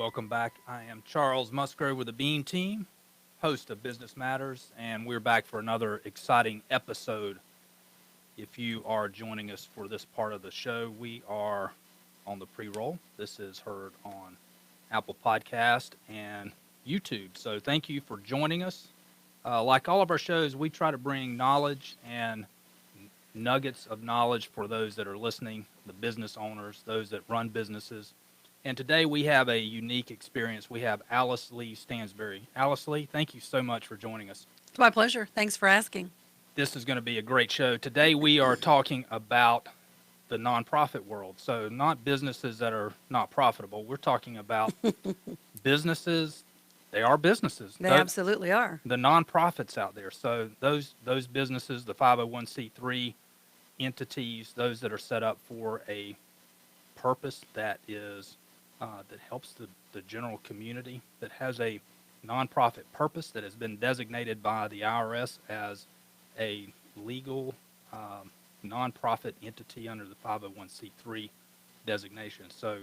welcome back. I am Charles Musgrove with the Beam Team, host of Business Matters, and we're back for another exciting episode. If you are joining us for this part of the show, we are on the pre-roll. This is heard on Apple Podcast and YouTube. So thank you for joining us. Like all of our shows, we try to bring knowledge and nuggets of knowledge for those that are listening, the business owners, those that run businesses. And today we have a unique experience. We have Alyce Lee Stansbury. Alyce Lee, thank you so much for joining us. It's my pleasure. Thanks for asking. This is going to be a great show. Today we are talking about the nonprofit world. So not businesses that are not profitable. We're talking about businesses. They are businesses. They absolutely are. The nonprofits out there. So those businesses, the 501c3 entities, those that are set up for a purpose that is that helps the general community, that has a nonprofit purpose that has been designated by the IRS as a legal nonprofit entity under the 501c3 designation. So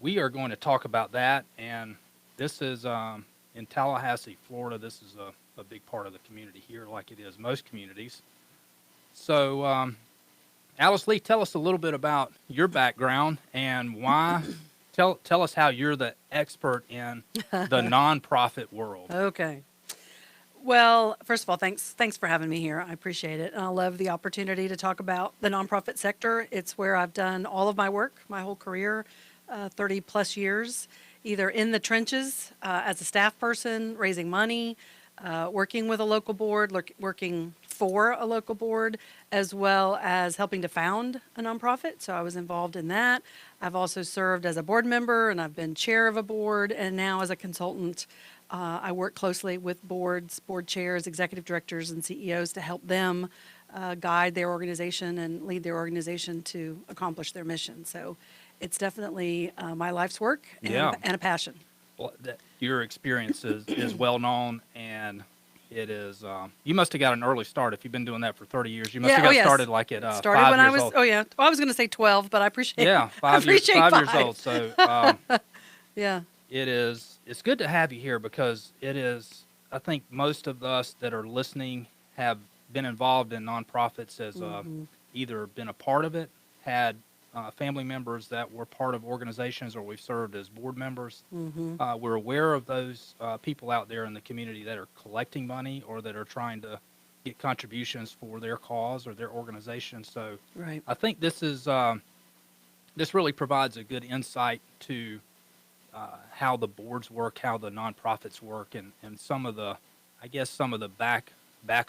we are going to talk about that, and this is in Tallahassee, Florida. This is a big part of the community here, like it is most communities. So Alyce Lee, tell us a little bit about your background and why. Tell us how you're the expert in the nonprofit world. Okay. Well, first of all, thanks for having me here. I appreciate it. And I love the opportunity to talk about the nonprofit sector. It's where I've done all of my work, my whole career, 30 plus years, either in the trenches as a staff person, raising money, working with a local board, working for a local board, as well as helping to found a nonprofit. So I was involved in that. I've also served as a board member, and I've been chair of a board, and now as a consultant, I work closely with boards, board chairs, executive directors, and CEOs to help them guide their organization and lead their organization to accomplish their mission. So it's definitely my life's work and a passion. Well, your experience is well known, and it is. You must have got an early start if you've been doing that for 30 years. You must have got started like at started 5 when years I was. old. Oh yeah, well, I was going to say 12, but I appreciate. Yeah, 5 years. 5 years old. So yeah, it is. It's good to have you here because it is. I think most of us that are listening have been involved in nonprofits as either been a part of it, had family members that were part of organizations, or we've served as board members. We're aware of those people out there in the community that are collecting money or that are trying to get contributions for their cause or their organization. So right. I think this is this really provides a good insight to how the boards work, how the nonprofits work, and some of the, I guess, some of the back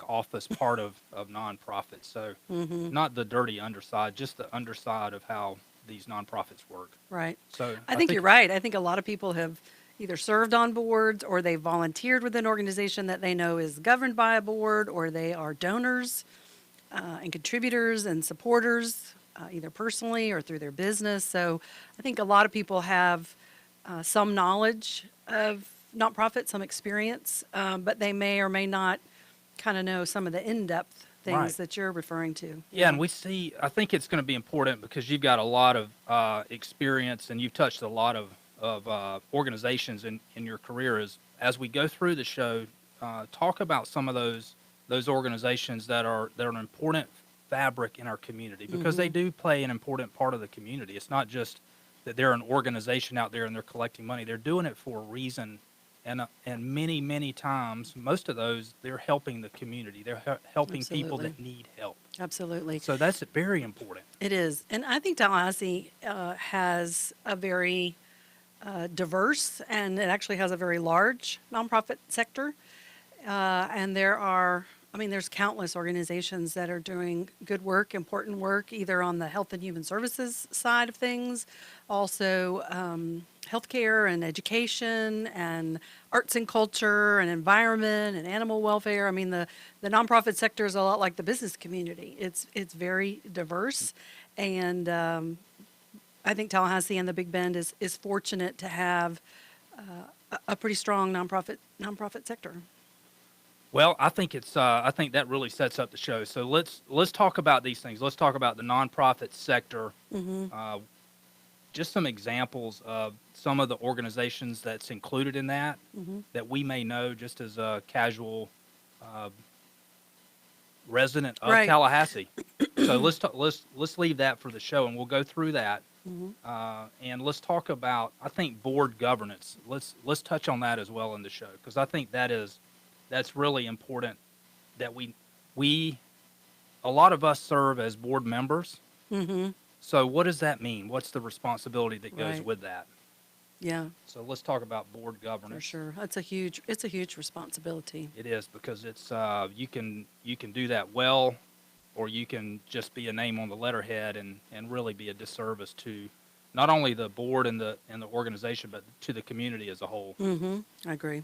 office part of nonprofits. So not the dirty underside, just the underside of how these nonprofits work. Right. So I think you're right. I think a lot of people have either served on boards or they volunteered with an organization that they know is governed by a board, or they are donors and contributors and supporters, either personally or through their business. So I think a lot of people have some knowledge of nonprofits, some experience, but they may or may not kind of know some of the in-depth things that you're referring to. Yeah, and we see, I think it's going to be important because you've got a lot of experience and you've touched a lot of organizations in your career. As we go through the show, talk about some of those organizations that are an important fabric in our community, because they do play an important part of the community. It's not just that they're an organization out there and they're collecting money. They're doing it for a reason. And many times, most of those, they're helping the community. They're helping people that need help. Absolutely. So that's very important. It is. And I think Tallahassee has a very diverse, and it actually has a very large nonprofit sector. And there's countless organizations that are doing good work, important work, either on the health and human services side of things, also healthcare and education and arts and culture and environment and animal welfare. I mean, the nonprofit sector is a lot like the business community. It's very diverse, and I think Tallahassee and the Big Bend is fortunate to have a pretty strong nonprofit sector. Well, I think I think that really sets up the show. So let's talk about these things. Let's talk about the nonprofit sector. just some examples of some of the organizations that's included in that that we may know just as a casual uh, resident of Right. Tallahassee. So let's leave that for the show, and we'll go through that. And let's talk about, I think, board governance. Let's touch on that as well in the show, because I think that's really important. That we a lot of us serve as board members. Mm-hmm. So what does that mean? What's the responsibility that goes Right. with that? Yeah, So let's talk about board for governance. sure. It's a huge responsibility. It is, because it's you can do that well, or you can just be a name on the letterhead and really be a disservice to not only the board and the organization, but to the community as a whole. Mm-hmm. I agree.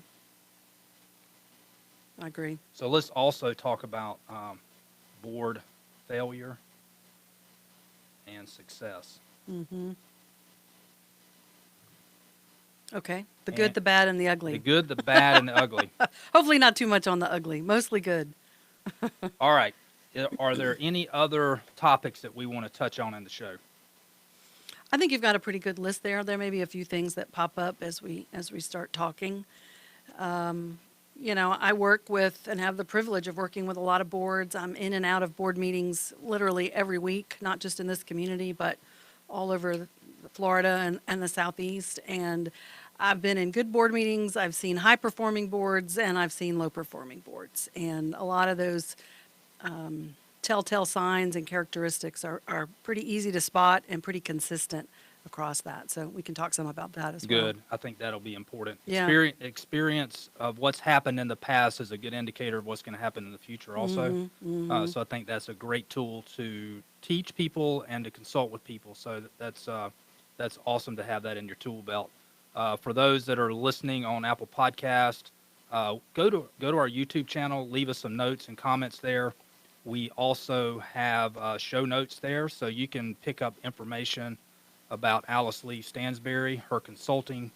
So let's also talk about board failure and success. Mm-hmm. Okay. The good, And the bad, and the ugly. The good, the bad, and the ugly. Hopefully not too much on the ugly. Mostly good. All right. Are there any other topics that we want to touch on in the show? I think you've got a pretty good list there. There may be a few things that pop up as we start talking. I work with and have the privilege of working with a lot of boards. I'm in and out of board meetings literally every week, not just in this community, but all over Florida and the Southeast. And I've been in good board meetings. I've seen high-performing boards, and I've seen low-performing boards. And a lot of those telltale signs and characteristics are pretty easy to spot and pretty consistent across that. So we can talk some about that as well. Good. I think that'll be important. Yeah. Experience of what's happened in the past is a good indicator of what's going to happen in the future also. So I think that's a great tool to teach people and to consult with people. So that's awesome to have that in your tool belt. For those that are listening on Apple Podcast, go to our YouTube channel, leave us some notes and comments there. We also have show notes there, so you can pick up information about Alyce Lee Stansbury, her consulting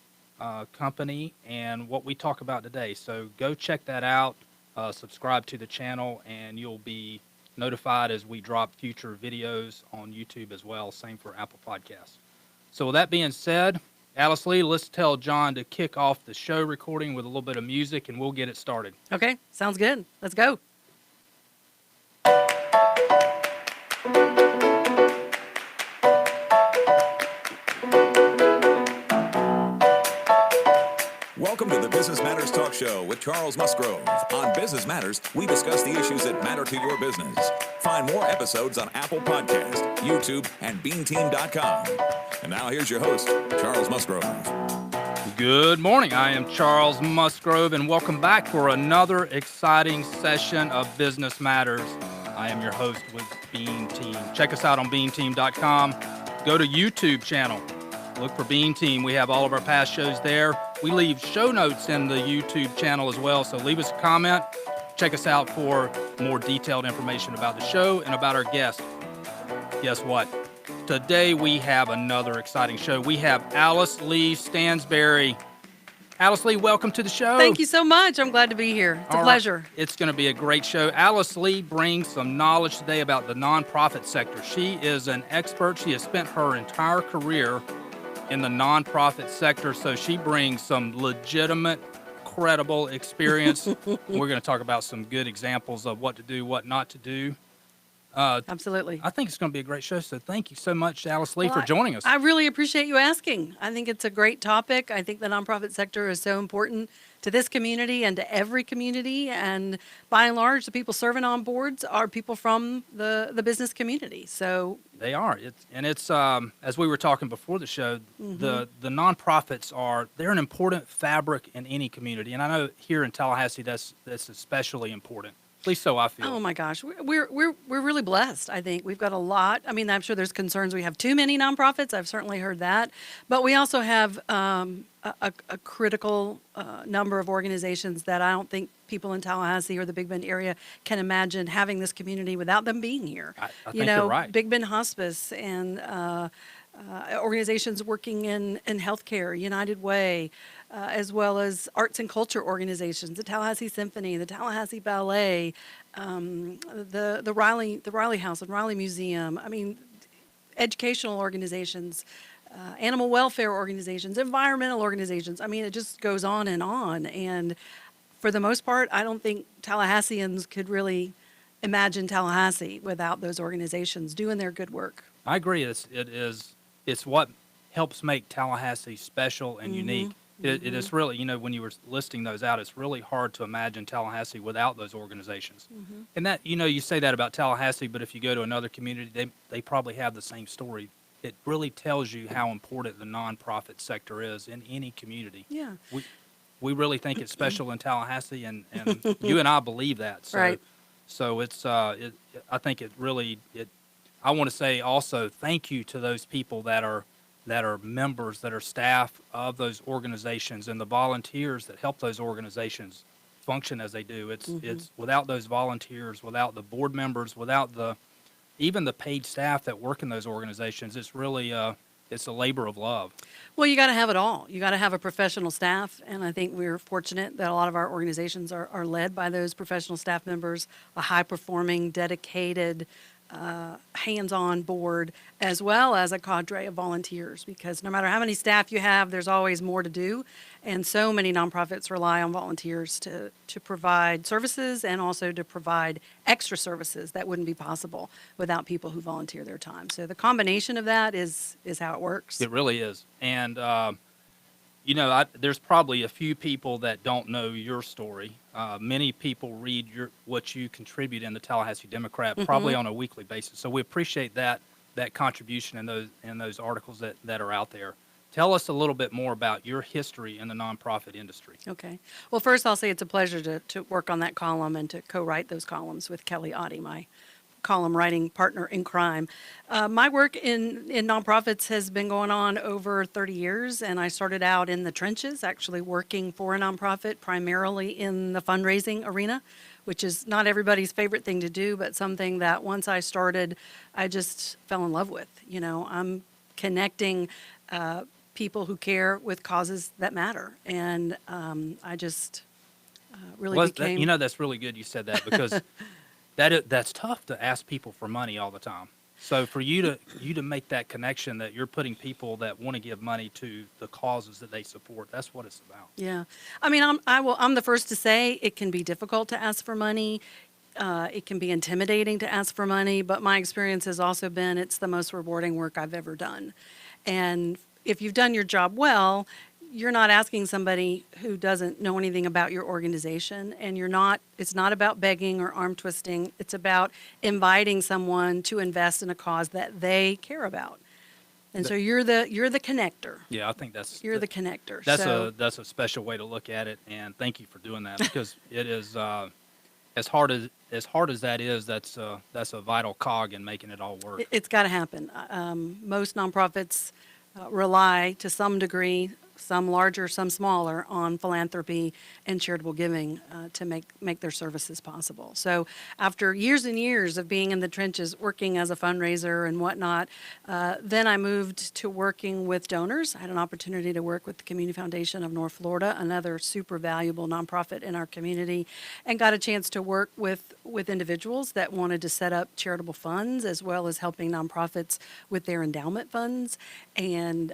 company, and what we talk about today. So go check that out, subscribe to the channel, and you'll be notified as we drop future videos on YouTube as well. Same for Apple Podcasts. So with that being said, Alyce Lee, let's tell John to kick off the show recording with a little bit of music, and we'll get it started. Okay, sounds good. Let's go. Welcome to the Business Matters Talk Show with Charles Musgrove. On Business Matters, we discuss the issues that matter to your business. Find more episodes on Apple Podcast, YouTube, and BeanTeam.com. And now here's your host, Charles Musgrove. Good morning. I am Charles Musgrove, and welcome back for another exciting session of Business Matters. I am your host with Bean Team. Check us out on BeanTeam.com. Go to YouTube channel. Look for Bean Team. We have all of our past shows there. We leave show notes in the YouTube channel as well, so leave us a comment. Check us out for more detailed information about the show and about our guest. Guess what? Today we have another exciting show. We have Alyce Lee Stansbury. Alyce Lee, welcome to the show. Thank you so much. I'm glad to be here. It's a pleasure. It's going to be a great show. Alyce Lee brings some knowledge today about the nonprofit sector. She is an expert. She has spent her entire career in the nonprofit sector, so she brings some legitimate, credible experience. We're going to talk about some good examples of what to do, what not to do. Absolutely. I think it's going to be a great show, so thank you so much, Alyce Lee, Well, for joining us. I really appreciate you asking. I think it's a great topic. I think the nonprofit sector is so important to this community and to every community. And by and large, the people serving on boards are people from the business community. So They are. It's as we were talking before the show, the nonprofits they're an important fabric in any community. And I know here in Tallahassee, that's especially important. At least so I feel. oh my gosh, we're really blessed. I think we've got a lot. I mean, I'm sure there's concerns we have too many nonprofits. I've certainly heard that, but we also have a critical number of organizations that I don't think people in Tallahassee or the Big Bend area can imagine having this community without them being here. I think you're right. Big Bend Hospice and organizations working in healthcare, United Way, as well as arts and culture organizations, the Tallahassee Symphony, the Tallahassee Ballet, the Riley House and Riley Museum. I mean, educational organizations, animal welfare organizations, environmental organizations. I mean, it just goes on and on. And for the most part, I don't think Tallahasseans could really imagine Tallahassee without those organizations doing their good work. I agree. It's what helps make Tallahassee special and unique. It is really, when you were listing those out, it's really hard to imagine Tallahassee without those organizations. And that, you say that about Tallahassee, but if you go to another community, they probably have the same story. It really tells you how important the nonprofit sector is in any community. Yeah. We really think it's special in Tallahassee, and you and I believe that. So, Right. So I think I want to say also thank you to those people that are members, that are staff of those organizations, and the volunteers that help those organizations function as they do. It's without those volunteers, without the board members, without even the paid staff that work in those organizations, it's really it's a labor of love. Well, you got to have it all. You got to have a professional staff, and I think we're fortunate that a lot of our organizations are led by those professional staff members, a high-performing, dedicated, hands-on board, as well as a cadre of volunteers, because no matter how many staff you have, there's always more to do, and so many nonprofits rely on volunteers to provide services and also to provide extra services that wouldn't be possible without people who volunteer their time. So the combination of that is how it works. It really is. And, there's probably a few people that don't know your story. Many people read what you contribute in the Tallahassee Democrat probably on a weekly basis. So we appreciate that contribution in those articles that are out there. Tell us a little bit more about your history in the nonprofit industry. Okay. Well, first I'll say it's a pleasure to work on that column and to co-write those columns with Kelly Oddie, my column writing partner in crime. My work in nonprofits has been going on over 30 years, and I started out in the trenches, actually working for a nonprofit, primarily in the fundraising arena, which is not everybody's favorite thing to do, but something that once I started, I just fell in love with. I'm connecting people who care with causes that matter, and I just really became... That's really good you said that, because that's tough to ask people for money all the time. So for you to make that connection that you're putting people that want to give money to the causes that they support, that's what it's about. Yeah. I mean, I'm the first to say it can be difficult to ask for money. It can be intimidating to ask for money, but my experience has also been it's the most rewarding work I've ever done. And if you've done your job well, you're not asking somebody who doesn't know anything about your organization, and it's not about begging or arm twisting. It's about inviting someone to invest in a cause that they care about. And so you're the connector. Yeah, I think You're the connector. That's a special way to look at it, and thank you for doing that, because it is as hard as that is, that's a vital cog in making it all work. It's got to happen. Most nonprofits rely to some degree, some larger, some smaller, on philanthropy and charitable giving to make their services possible. So after years and years of being in the trenches, working as a fundraiser and whatnot, then I moved to working with donors. I had an opportunity to work with the Community Foundation of North Florida, another super valuable nonprofit in our community, and got a chance to work with individuals that wanted to set up charitable funds, as well as helping nonprofits with their endowment funds. And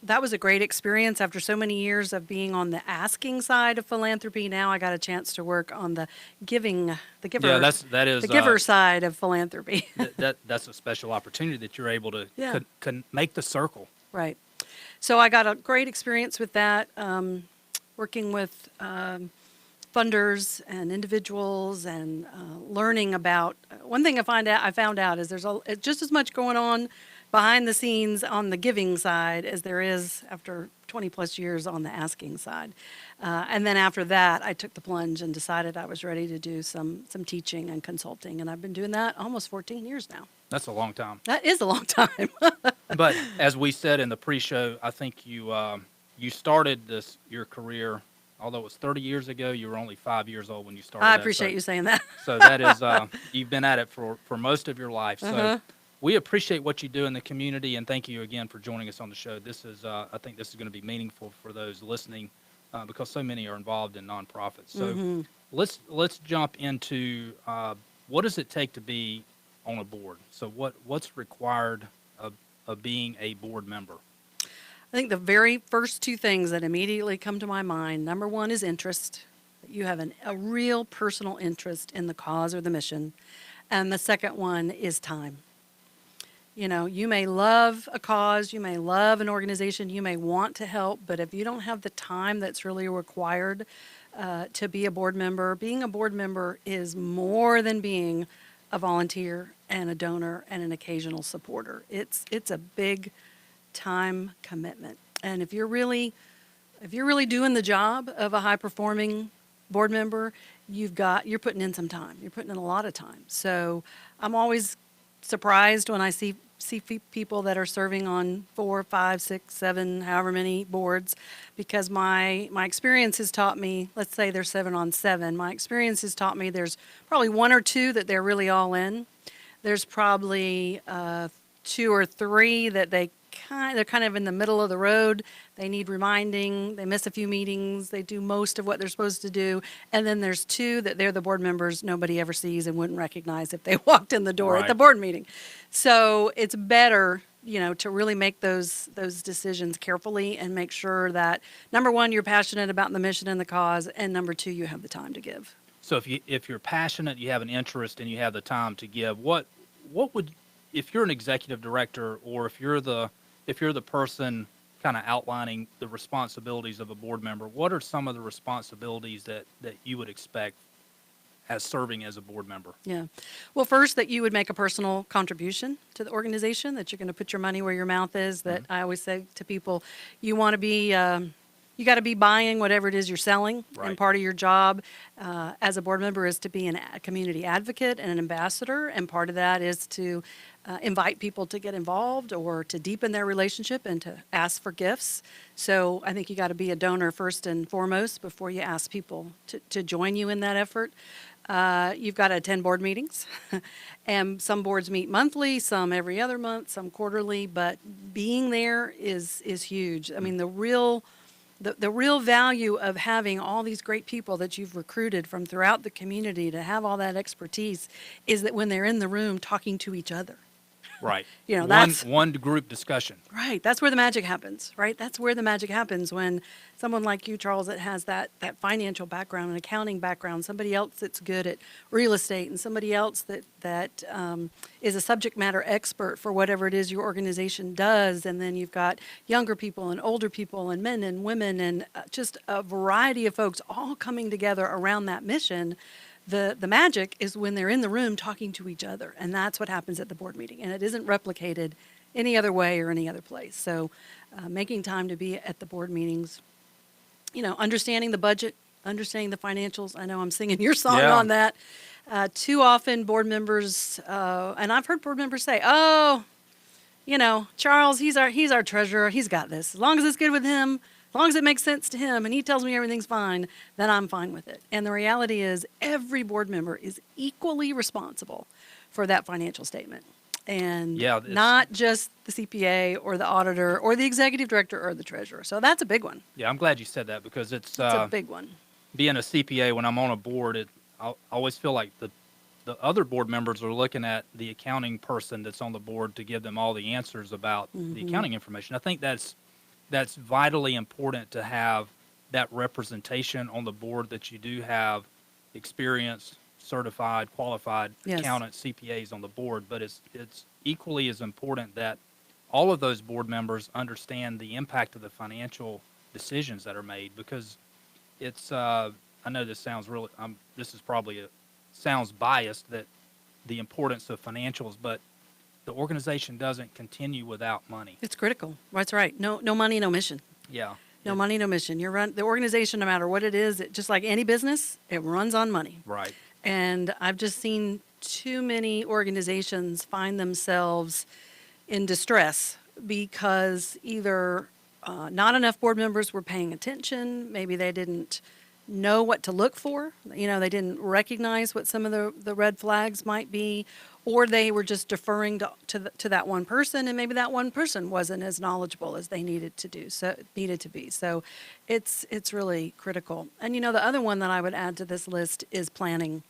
that was a great experience. After so many years of being on the asking side of philanthropy, now I got a chance to work on the giver. Yeah, the giver side of philanthropy. That's a special opportunity that you're able to make the circle. Right. So I got a great experience with that, working with funders and individuals, and learning about. One thing I found out is there's just as much going on behind the scenes on the giving side as there is after 20 plus years on the asking side. And then after that, I took the plunge and decided I was ready to do some teaching and consulting. And I've been doing that almost 14 years now. That's a long time. That is a long time. But as we said in the pre-show, I think you started your career, although it was 30 years ago, you were only 5 years old when you started. I appreciate you saying that. So that is, you've been at it for most of your life. So we appreciate what you do in the community, and thank you again for joining us on the show. This is, I think this is going to be meaningful for those listening, because so many are involved in nonprofits. So let's jump into what does it take to be on a board? So what's required of being a board member? I think the very first two things that immediately come to my mind, number one is interest. You have a real personal interest in the cause or the mission. And the second one is time. You know, you may love a cause, you may love an organization, you may want to help, but if you don't have the time that's really required to be a board member, being a board member is more than being a volunteer and a donor and an occasional supporter. It's a big time commitment. And if you're really doing the job of a high performing board member, you're putting in some time. You're putting in a lot of time. So I'm always surprised when I see people that are serving on 4, 5, 6, 7, however many boards, because my experience has taught me, let's say they're 7 on 7, my experience has taught me there's probably 1 or 2 that they're really all in. There's probably 2 or 3 that they're kind of in the middle of the road. They need reminding. They miss a few meetings. They do most of what they're supposed to do. And then there's 2 that they're the board members nobody ever sees and wouldn't recognize if they walked in the door at the Right. board meeting. So it's better, to really make those decisions carefully and make sure that, number one, you're passionate about the mission and the cause, and number 2, you have the time to give. So if you're passionate, you have an interest, and you have the time to give, what would, if you're an executive director, or if you're the person kind of outlining the responsibilities of a board member, what are some of the responsibilities that you would expect as serving as a board member? Yeah. Well, first, that you would make a personal contribution to the organization, that you're going to put your money where your mouth is, that I always say to people, you want to be, you got to be buying whatever it is you're selling. Right. And part of your job as a board member is to be a community advocate and an ambassador. And part of that is to invite people to get involved or to deepen their relationship and to ask for gifts. So I think you got to be a donor first and foremost before you ask people to join you in that effort. You've got to attend board meetings, and some boards meet monthly, some every other month, some quarterly, but being there is huge. I mean, the real value of having all these great people that you've recruited from throughout the community to have all that expertise is that when they're in the room talking to each other. Right. That's one group discussion. right. That's where the magic happens, right? That's where the magic happens when someone like you, Charles, that has that financial background and accounting background, somebody else that's good at real estate, and somebody else that is a subject matter expert for whatever it is your organization does. And then you've got younger people and older people and men and women and just a variety of folks all coming together around that mission. The magic is when they're in the room talking to each other, and that's what happens at the board meeting, and it isn't replicated any other way or any other place. So making time to be at the board meetings, understanding the budget, understanding the financials. I know I'm singing your song Yeah. on that. Too often board members, and I've heard board members say, oh, Charles, he's our treasurer. He's got this. As long as it's good with him, as long as it makes sense to him and he tells me everything's fine, then I'm fine with it. And the reality is every board member is equally responsible for that financial statement. And Yeah, it's- not just the CPA or the auditor or the executive director or the treasurer. So that's a big one. Yeah, I'm glad you said that, because it's a big one. being a CPA, when I'm on a board, I always feel like the other board members are looking at the accounting person that's on the board to give them all the answers about the accounting information. I think that's vitally important, to have that representation on the board, that you do have experienced, certified, qualified Yes. accountants, CPAs on the board. But it's equally as important that all of those board members understand the impact of the financial decisions that are made, because it's I know this sounds really this is probably sounds biased, that the importance of financials, but the organization doesn't continue without money. It's critical. That's right. No money, no mission. Yeah. No money, no mission. The organization, no matter what it is, just like any business, it runs on money. Right. And I've just seen too many organizations find themselves in distress because either not enough board members were paying attention, maybe they didn't know what to look for, they didn't recognize what some of the red flags might be, or they were just deferring to that one person, and maybe that one person wasn't as knowledgeable as they needed to be. So it's really critical. And the other one that I would add to this list is planning.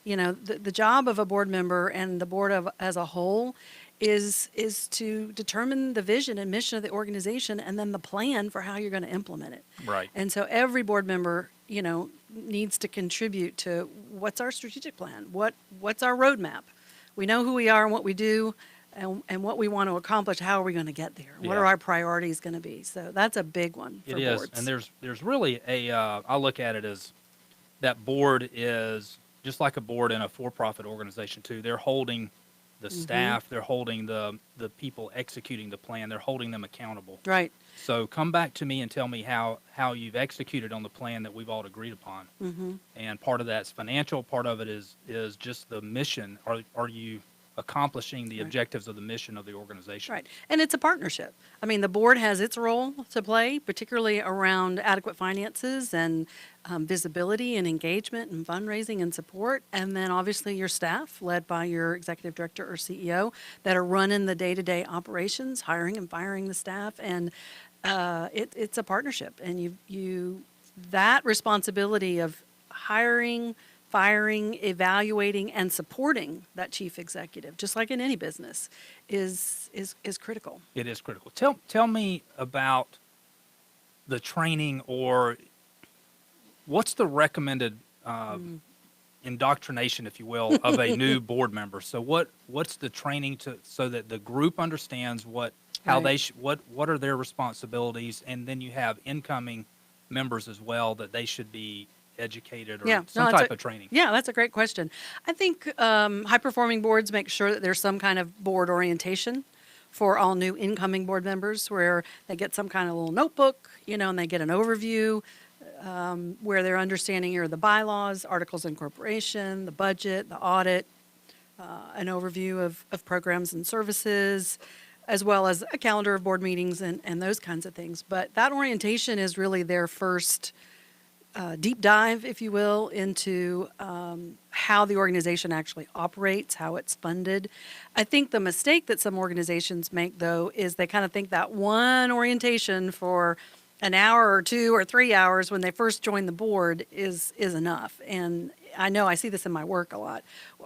The job of a board member and the board as a whole is to determine the vision and mission of the organization and then the plan for how you're going to implement it. Right. And so every board member, needs to contribute to what's our strategic plan? What's our roadmap? We know who we are and what we do and what we want to accomplish. How are we going to get there? What are Yeah. our priorities going to be? So that's a big one for It is, boards. and there's really I look at it as that board is just like a board in a for-profit organization too. They're holding the staff, they're holding the people executing the plan, they're holding them accountable. Right. So come back to me and tell me how you've executed on the plan that we've all agreed upon. And part of that's financial, part of it is just the mission. Are you accomplishing the Right. objectives of the mission of the organization? Right. And it's a partnership. I mean, the board has its role to play, particularly around adequate finances and visibility and engagement and fundraising and support. And then obviously your staff, led by your executive director or CEO, that are running the day-to-day operations, hiring and firing the staff. And it's a partnership. And that responsibility of hiring, firing, evaluating, and supporting that chief executive, just like in any business, is critical. It is critical. Tell me about the training, or what's the recommended indoctrination, if you will, of a new board member. So what's the training so that the group understands how Right. they what are their responsibilities, and then you have incoming members as well that they should be educated or Yeah, no, some that's type a- of training. Yeah, that's a great question. I think high-performing boards make sure that there's some kind of board orientation for all new incoming board members, where they get some kind of little notebook, and they get an overview where they're understanding the bylaws, articles of incorporation, the budget, the audit, an overview of programs and services, as well as a calendar of board meetings and those kinds of things. But that orientation is really their first deep dive, if you will, into how the organization actually operates, how it's funded. I think the mistake that some organizations make, though, is they kind of think that one orientation for an hour or 2 or 3 hours when they first join the board is enough. And I know I see this in my work a lot,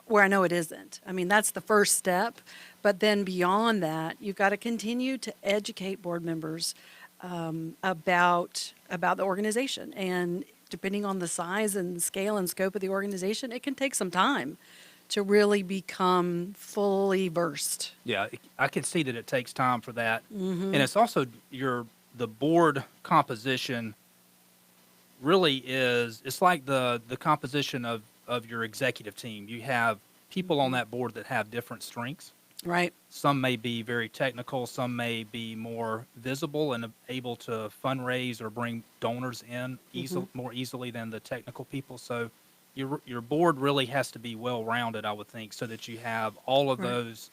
where I know it isn't. I mean, that's the first step. But then beyond that, you've got to continue to educate board members about the organization. And depending on the size and scale and scope of the organization, it can take some time to really become fully versed. Yeah, I can see that it takes time for that. And it's also the board composition really it's like the composition of your executive team. You have people on that board that have different strengths. Right. Some may be very technical, some may be more visible and able to fundraise or bring donors in more easily than the technical people. So your board really has to be well-rounded, I would think, so that you have all of Right. those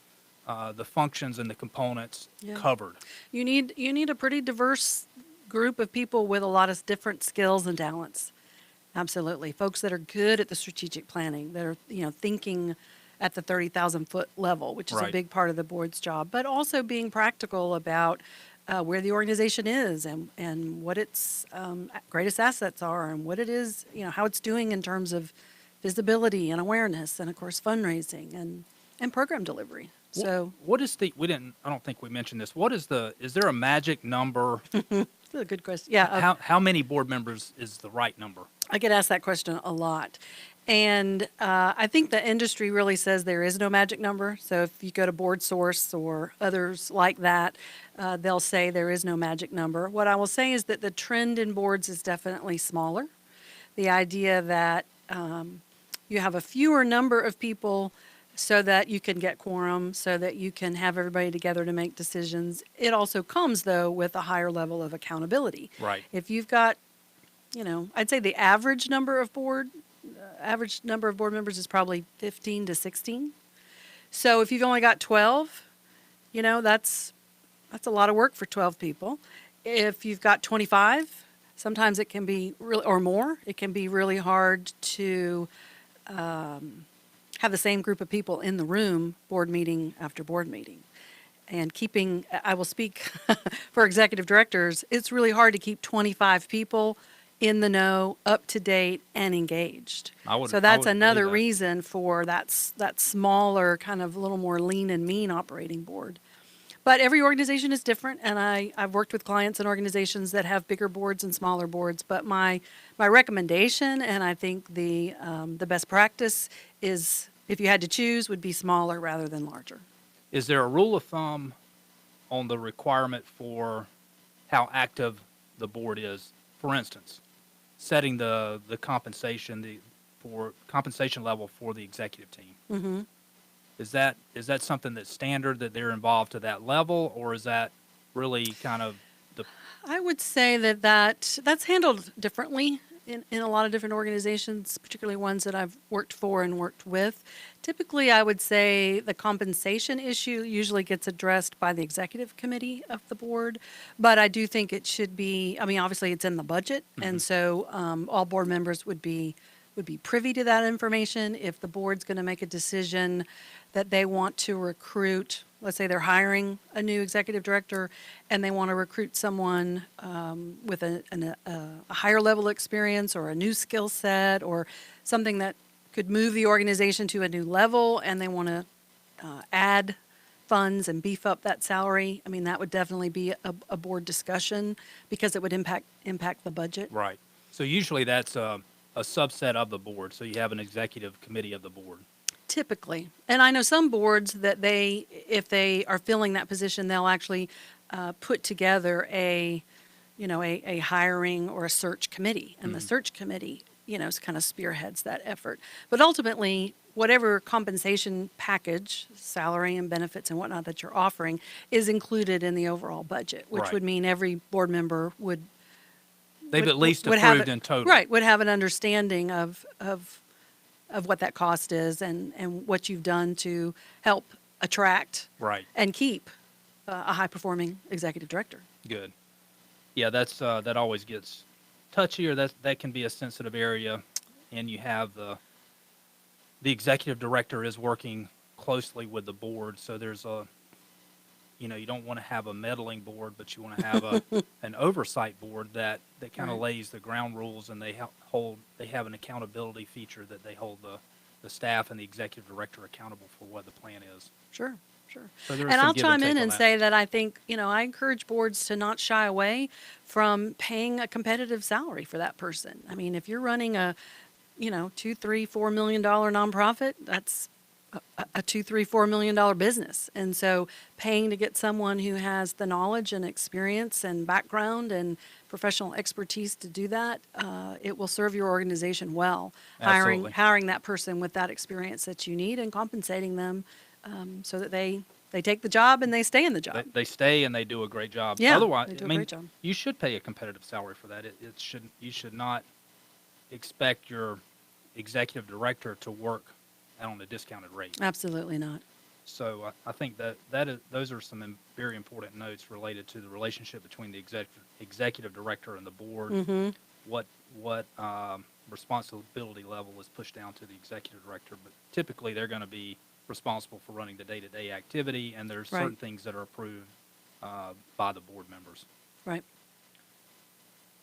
the functions and the components Yeah. covered. You need a pretty diverse group of people with a lot of different skills and talents. Absolutely. Folks that are good at the strategic planning, that are, thinking at the 30,000-foot level, which is a Right. big part of the board's job, but also being practical about where the organization is and what its greatest assets are and what it is, how it's doing in terms of visibility and awareness and, of course, fundraising and program delivery. So What is I don't think we mentioned this. Is there a magic number? that's a good question. Yeah. How many board members is the right number? I get asked that question a lot. And I think the industry really says there is no magic number. So if you go to Board Source or others like that, they'll say there is no magic number. What I will say is that the trend in boards is definitely smaller. The idea that you have a fewer number of people so that you can get quorum, so that you can have everybody together to make decisions. It also comes, though, with a higher level of accountability. Right. If you've got, I'd say the average number of board members is probably 15 to 16. So if you've only got 12, that's a lot of work for 12 people. If you've got 25, sometimes it can be really, or more, it can be really hard to have the same group of people in the room, board meeting after board meeting. And I will speak for executive directors, it's really hard to keep 25 people in the know, up to date, and engaged. I would- So I that's would believe another that. reason for that smaller, kind of a little more lean and mean operating board. But every organization is different, and I've worked with clients and organizations that have bigger boards and smaller boards. But my recommendation, and I think the best practice is, if you had to choose, would be smaller rather than larger. Is there a rule of thumb on the requirement for how active the board is? For instance, setting the compensation for compensation level for the executive team. Mm-hmm. Is that something that's standard, that they're involved to that level, or is that really kind of the I would say that's handled differently in a lot of different organizations, particularly ones that I've worked for and worked with. Typically, I would say the compensation issue usually gets addressed by the executive committee of the board, but I do think it should be, I mean, obviously it's in the budget, and so all board members would be privy to that information. If the board's going to make a decision that they want to recruit, let's say they're hiring a new executive director and they want to recruit someone with a higher level experience or a new skill set or something that could move the organization to a new level, and they want to add funds and beef up that salary, I mean, that would definitely be a board discussion because it would impact the budget. right? So usually that's a subset of the board. So you have an executive committee of the board. Typically. And I know some boards that if they are filling that position, they'll actually put together a hiring or a search committee. And the search committee, kind of spearheads that effort. But ultimately, whatever compensation package, salary and benefits and whatnot that you're offering is included in the overall budget, which Right. would mean every board member They've at least would have approved in total. Right, would have an understanding of what that cost is and what you've done to help attract Right. and keep a high-performing executive director. Good. Yeah, that's that always gets touchy, or that can be a sensitive area, and you have the executive director is working closely with the board, so there's you don't want to have a meddling board, but you want to have an oversight board that kind of Right. lays the ground rules, and they have an accountability feature that they hold the staff and the executive director accountable for what the plan is. Sure. So there is And some I'll give chime take in on and that. say that I think, I encourage boards to not shy away from paying a competitive salary for that person. I mean, if you're running a, $2, $3, $4 million nonprofit, that's a $2, $3, $4 million business. And so paying to get someone who has the knowledge and experience and background and professional expertise to do that, it will serve your organization well. Absolutely. Hiring that person with that experience that you need and compensating them so that they take the job and they stay in the job. They stay and they do a great job. Yeah, Otherwise, they do I a mean, great job. you should pay a competitive salary for that. You should not expect your executive director to work on a discounted rate. Absolutely not. So I think those are some very important notes related to the relationship between the executive director and the board. Mm-hmm. What responsibility level is pushed down to the executive director, but typically they're going to be responsible for running the day-to-day activity, and there's Right. certain things that are approved by the board members. Right.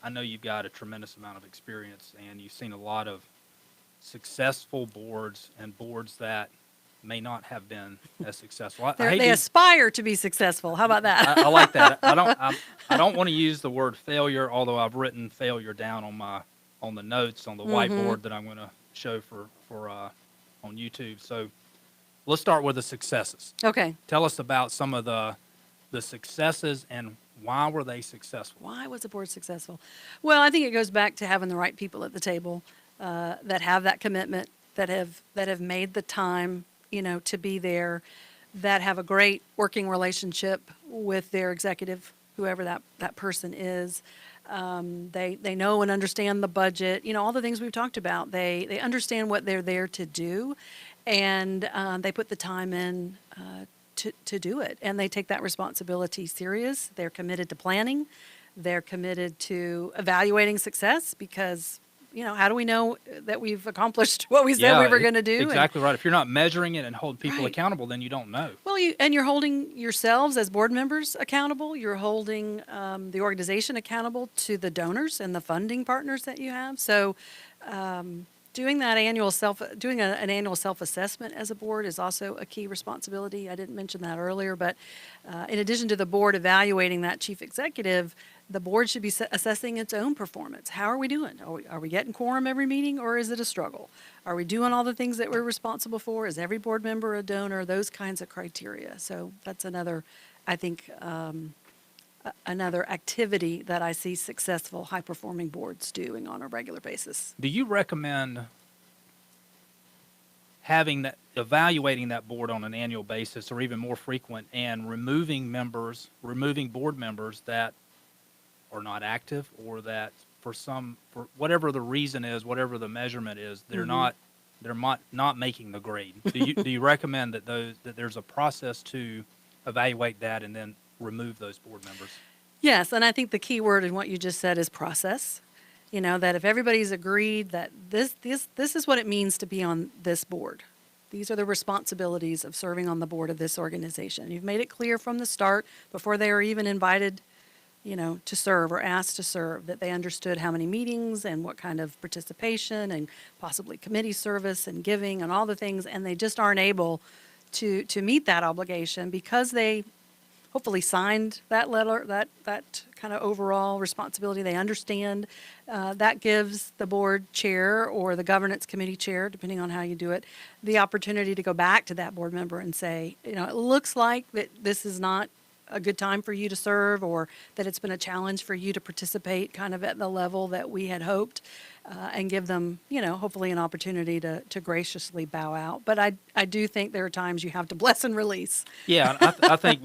I know you've got a tremendous amount of experience, and you've seen a lot of successful boards and boards that may not have been as successful. I hate They to- aspire to be successful. How about that? I like that. I don't want to use the word failure, although I've written failure down on the notes on the whiteboard that I'm going to show for on YouTube. So let's start with the successes. Okay. Tell us about some of the successes and why were they successful? Why was the board successful? Well, I think it goes back to having the right people at the table that have that commitment, that have made the time, to be there, that have a great working relationship with their executive, whoever that person is. They know and understand the budget, all the things we've talked about. They understand what they're there to do, and they put the time in to do it, and they take that responsibility serious. They're committed to planning. They're committed to evaluating success because how do we know that we've accomplished what we said we were going to do? Exactly right. If you're not measuring it and holding people Right. accountable, then you don't know. Well, you're holding yourselves as board members accountable. You're holding the organization accountable to the donors and the funding partners that you have. So, doing an annual self-assessment as a board is also a key responsibility. I didn't mention that earlier, but in addition to the board evaluating that chief executive, the board should be assessing its own performance. How are we doing? Are we getting quorum every meeting, or is it a struggle? Are we doing all the things that we're responsible for? Is every board member a donor? Those kinds of criteria. So that's another, I think, another activity that I see successful, high-performing boards doing on a regular basis. Do you recommend evaluating that board on an annual basis or even more frequent, and removing board members that are not active, or that for whatever the reason is, whatever the measurement is, they're not making the grade? Do you recommend that there's a process to evaluate that and then remove those board members? Yes, and I think the key word in what you just said is process. That if everybody's agreed that this is what it means to be on this board. These are the responsibilities of serving on the board of this organization. You've made it clear from the start, before they were even invited, to serve or asked to serve, that they understood how many meetings and what kind of participation and possibly committee service and giving and all the things, and they just aren't able to meet that obligation because they hopefully signed that letter, that kind of overall responsibility. They understand that gives the board chair or the governance committee chair, depending on how you do it, the opportunity to go back to that board member and say, it looks like that this is not a good time for you to serve, or that it's been a challenge for you to participate kind of at the level that we had hoped, and give them, hopefully an opportunity to graciously bow out. But I do think there are times you have to bless and release. Yeah, I think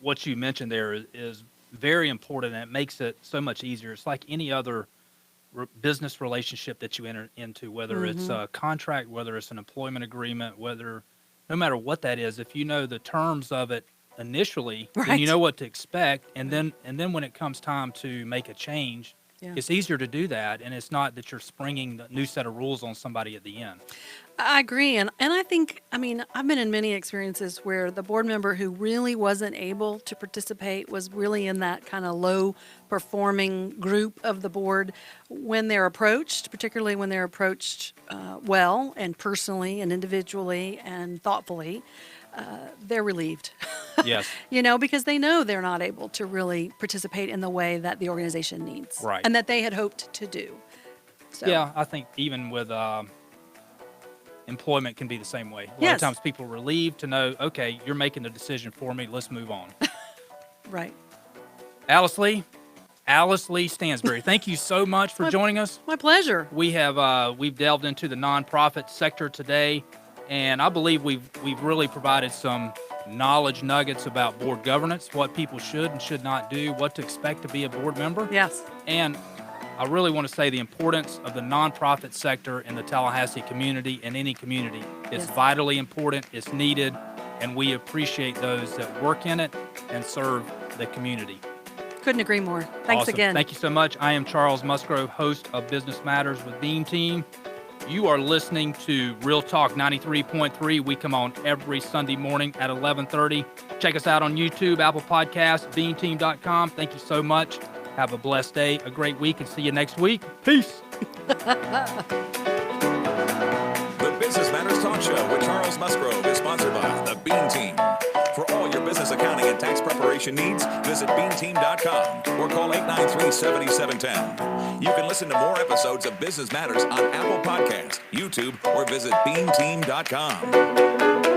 what you mentioned there is very important, and it makes it so much easier. It's like any other business relationship that you enter into, whether it's a contract, whether it's an employment agreement, no matter what that is, if you know the terms of it initially, then Right. you know what to expect, and then when it comes time to make a change, Yeah. it's easier to do that, and it's not that you're springing the new set of rules on somebody at the end. I agree. And I think, I've been in many experiences where the board member who really wasn't able to participate was really in that kind of low performing group of the board. When they're approached, particularly when they're approached well and personally and individually and thoughtfully, they're relieved. Yes. Because they know they're not able to really participate in the way that the organization needs. Right. And that they had hoped to do. So. Yeah, I think even with employment can be the same way. A lot Yes. of times people are relieved to know, okay, you're making the decision for me, let's move on. Right. Alyce Lee Stansbury, thank you so much for joining us. My pleasure. We've delved into the nonprofit sector today, and I believe we've really provided some knowledge nuggets about board governance, what people should and should not do, what to expect to be a board member. Yes. And I really want to say the importance of the nonprofit sector in the Tallahassee community and any community. It's Yes. vitally important, it's needed, and we appreciate those that work in it and serve the community. Couldn't agree more. Thanks Awesome. again. Thank you so much. I am Charles Musgrove, host of Business Matters with Beam Team. You are listening to Real Talk 93.3. We come on every Sunday morning at 11:30. Check us out on YouTube, Apple Podcasts, beamteam.com. Thank you so much. Have a blessed day, a great week, and see you next week. Peace. The Business Matters Talk Show with Charles Musgrove is sponsored by the Beam Team. For all your business accounting and tax preparation needs, visit beamteam.com or call 893-7710. You can listen to more episodes of Business Matters on Apple Podcasts, YouTube, or visit beamteam.com.